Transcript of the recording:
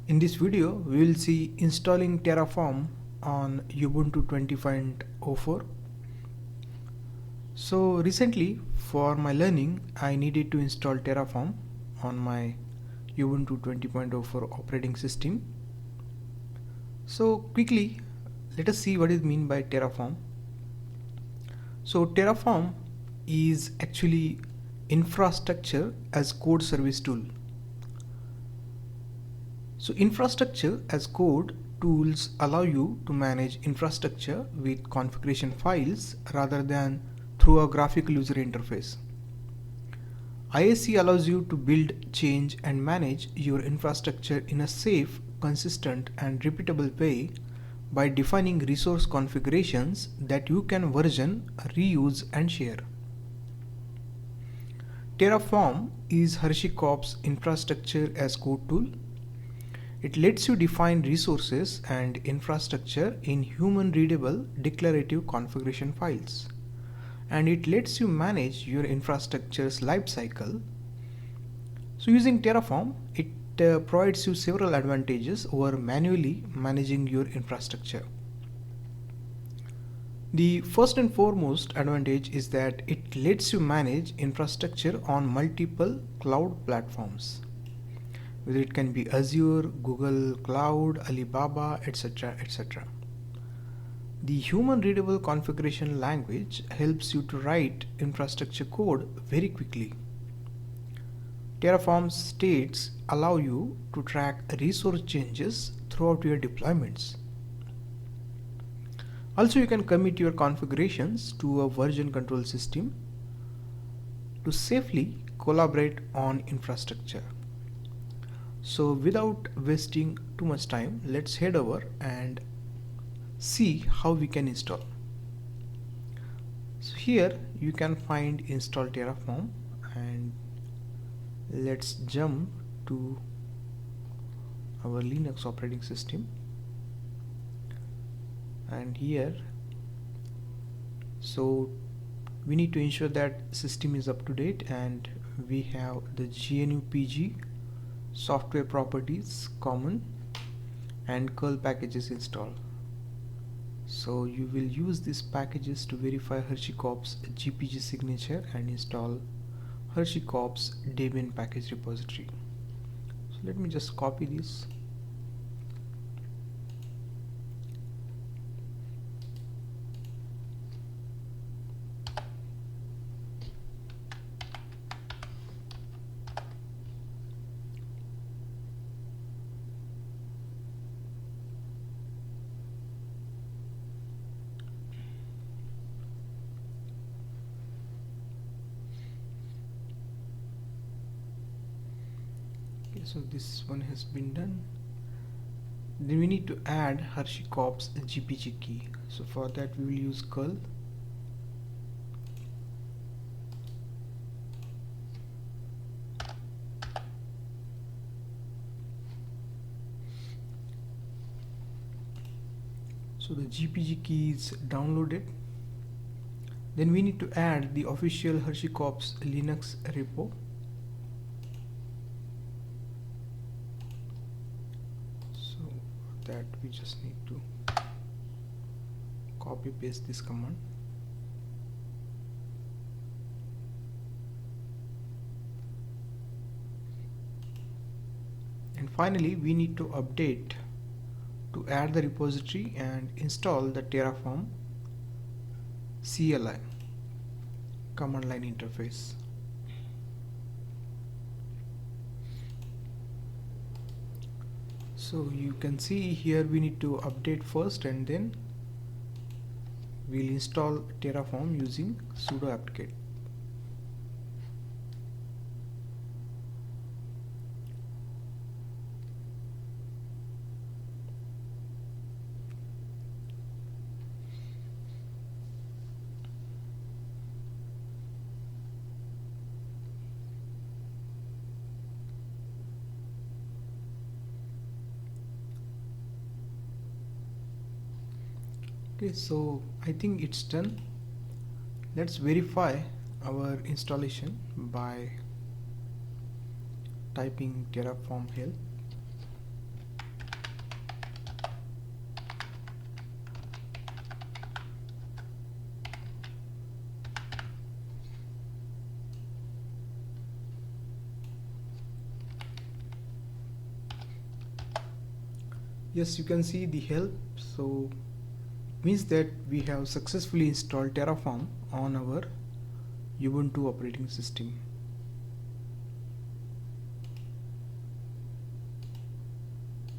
In this video, we will see installing Terraform on Ubuntu 20.04. So recently, for my learning, I needed to install Terraform on my Ubuntu 20.04 operating system. So quickly, let us see what is meant by Terraform. So Terraform is actually infrastructure as code service tool. So infrastructure as code tools allow you to manage infrastructure with configuration files rather than through a graphical user interface. ISC allows you to build, change and manage your infrastructure in a safe, consistent and repeatable way by defining resource configurations that you can version, reuse and share. Terraform is HashiCorp's infrastructure as code tool. It lets you define resources and infrastructure in human-readable declarative configuration files. And it lets you manage your infrastructure's lifecycle. So using Terraform, it provides you several advantages over manually managing your infrastructure. The first and foremost advantage is that it lets you manage infrastructure on multiple cloud platforms. Whether it can be Azure, Google Cloud, Alibaba, etc. etc. The human readable configuration language helps you to write infrastructure code very quickly. Terraform states allow you to track resource changes throughout your deployments. Also, you can commit your configurations to a version control system to safely collaborate on infrastructure. So without wasting too much time, let's head over and see how we can install. So here you can find install Terraform, and let's jump to our Linux operating system. And here, so we need to ensure that system is up to date, and we have the GNU PG, software properties, common and curl packages installed. So you will use these packages to verify HashiCorp's GPG signature and install HashiCorp's Debian package repository. So let me just copy this. So this one has been done. Then we need to add HashiCorp's GPG key. So for that we will use curl. So the GPG key is downloaded. Then we need to add the official HashiCorp's Linux repo. That we just need to copy paste this command. And finally we need to update to add the repository and install the Terraform CLI command line interface. So you can see here we need to update first, and then we'll install Terraform using sudo apt-get. Okay, so I think it's done. Let's verify our installation by typing terraform help. Yes, you can see the help. So it means that we have successfully installed Terraform on our Ubuntu operating system.